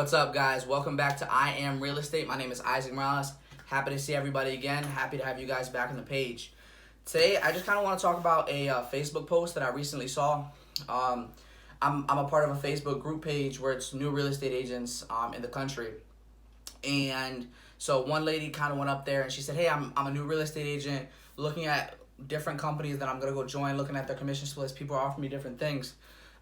What's up, guys? Welcome back to I Am Real Estate. My name is Isaac Morales. Happy to see everybody again. Happy to have you guys back on the page. Today, I just kind of want to talk about a Facebook post that I recently saw. I'm a part of a Facebook group page where it's new real estate agents in the country. And so one lady kind of went up there and she said, hey, I'm a new real estate agent looking at different companies that I'm going to go join, looking at their commission splits. People are offering me different things.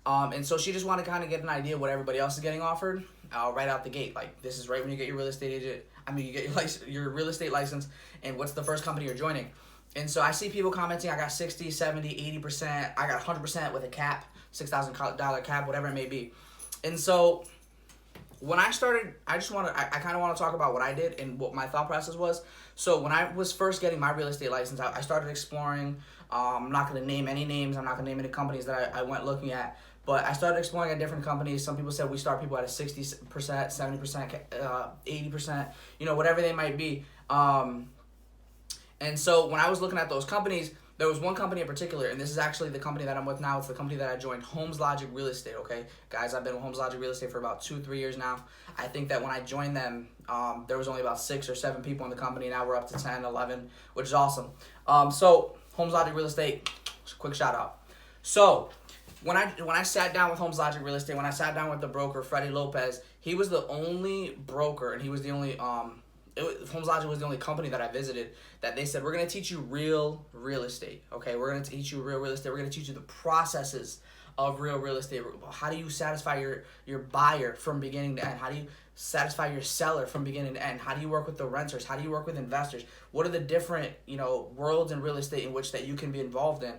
And so she just wanted to kind of get an idea of what everybody else is getting offered right out the gate. Like, this is right when you get your real estate agent. You get your real estate license, and what's the first company you're joining. And so I see people commenting, I got 60, 70, 80%. I got 100% with a cap, $6,000 cap, whatever it may be. And so when I started, I kind of want to talk about what I did and what my thought process was. So when I was first getting my real estate license, I started exploring. I'm not going to name any names. I'm not going to name any companies that I went looking at. But I started exploring at different companies. Some people said we start people at a 60%, 70%, 80%, whatever they might be. And so when I was looking at those companies, there was one company in particular, and this is actually the company that I'm with now. It's the company that I joined, Homes Logic Real Estate, okay? Guys, I've been with Homes Logic Real Estate for about 2-3 years now. I think that when I joined them, there was only about 6 or 7 people in the company. Now we're up to 10, 11, which is awesome. So Homes Logic Real Estate, quick shout out. So when I sat down with Homes Logic Real Estate, when I sat down with the broker, Freddie Lopez, he was the only broker, and he was the only Homes Logic was the only company that I visited that they said, we're going to teach you real estate, okay? We're going to teach you real estate. We're going to teach you the processes of real estate. How do you satisfy your buyer from beginning to end? How do you satisfy your seller from beginning to end? How do you work with the renters? How do you work with investors? What are the different, worlds in real estate in which that you can be involved in?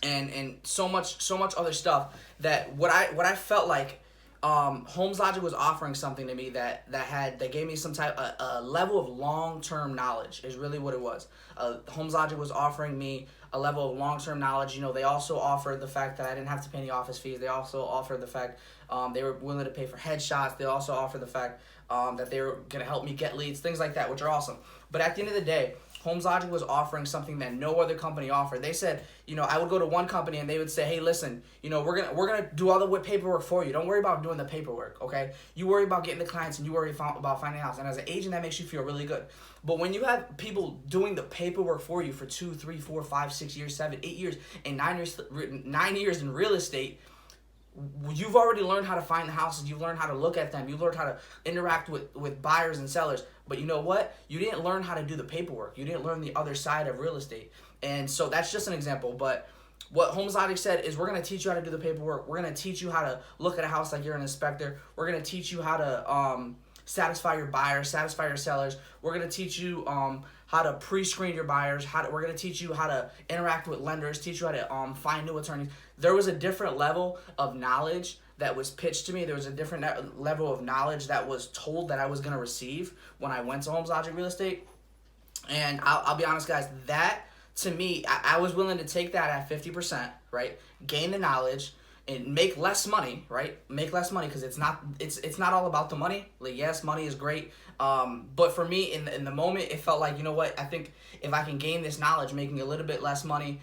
And so much other stuff that what I felt like Homes Logic was offering something to me that gave me some type a level of long-term knowledge is really what it was. Homes Logic was offering me a level of long-term knowledge. They also offered the fact that I didn't have to pay any office fees. They also offered the fact they were willing to pay for headshots. They also offered the fact that they were going to help me get leads, things like that, which are awesome. But at the end of the day, Homes Logic was offering something that no other company offered. They said, I would go to one company and they would say, hey, listen, we're gonna do all the paperwork for you. Don't worry about doing the paperwork, okay? You worry about getting the clients and you worry about finding a house. And as an agent, that makes you feel really good. But when you have people doing the paperwork for you for 2, 3, 4, 5, 6 years, 7, 8 years, and 9 years in real estate, you've already learned how to find the houses. You've learned how to look at them. You've learned how to interact with buyers and sellers. But you know what? You didn't learn how to do the paperwork. You didn't learn the other side of real estate. And so that's just an example. But what Homes Logic said is, we're going to teach you how to do the paperwork. We're going to teach you how to look at a house like you're an inspector. We're going to teach you how to satisfy your buyers, satisfy your sellers. We're going to teach you how to pre-screen your buyers. We're going to teach you how to interact with lenders, teach you how to find new attorneys. There was a different level of knowledge that was pitched to me. There was a different level of knowledge that was told that I was going to receive when I went to Homes Logic Real Estate. And I'll be honest, guys, that to me, I was willing to take that at 50%, right? Gain the knowledge and make less money, right? Make less money, because it's not all about the money. Like, yes, money is great. But for me, in the moment, it felt like, I think if I can gain this knowledge, making a little bit less money,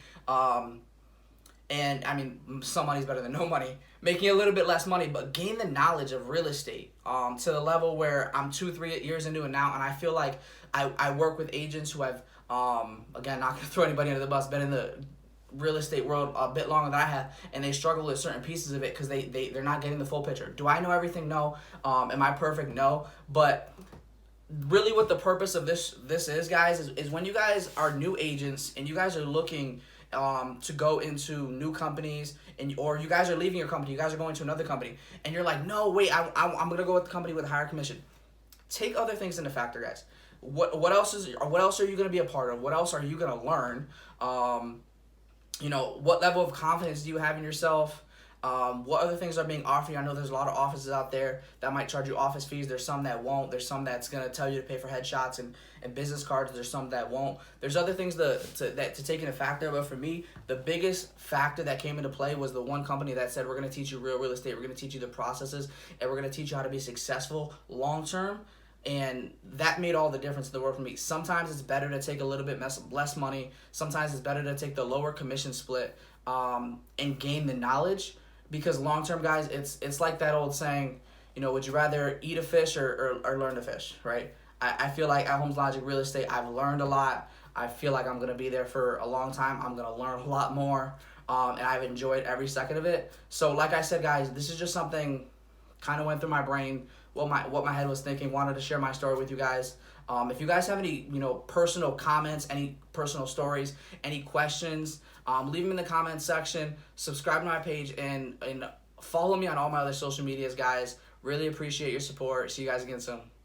and I mean, some money is better than no money, making a little bit less money, but gain the knowledge of real estate to the level where I'm 2-3 years into it now, and I feel like I work with agents who have, again, not going to throw anybody under the bus, been in the real estate world a bit longer than I have, and they struggle with certain pieces of it because they're not getting the full picture. Do I know everything? No. Am I perfect? No. But really what the purpose of this is, guys, is when you guys are new agents and you guys are looking to go into new companies, or you guys are leaving your company, you guys are going to another company, and you're like, no, wait, I'm going to go with the company with a higher commission. Take other things into factor, guys. What else are you going to be a part of? What else are you going to learn? What level of confidence do you have in yourself? What other things are being offered you? I know there's a lot of offices out there that might charge you office fees. There's some that won't. There's some that's going to tell you to pay for headshots and business cards. There's some that won't. There's other things to take into factor. But for me, the biggest factor that came into play was the one company that said, we're going to teach you real estate. We're going to teach you the processes, and we're going to teach you how to be successful long-term. And that made all the difference in the world for me. Sometimes it's better to take a little bit less money. Sometimes it's better to take the lower commission split and gain the knowledge. Because long-term, guys, it's like that old saying, would you rather eat a fish or learn to fish, right? I feel like at Homes Logic Real Estate, I've learned a lot. I feel like I'm going to be there for a long time. I'm going to learn a lot more. And I've enjoyed every second of it. So like I said, guys, this is just something kind of went through my brain, what my head was thinking. Wanted to share my story with you guys. If you guys have any personal comments, any personal stories, any questions, leave them in the comments section. Subscribe to my page and follow me on all my other social medias, guys. Really appreciate your support. See you guys again soon.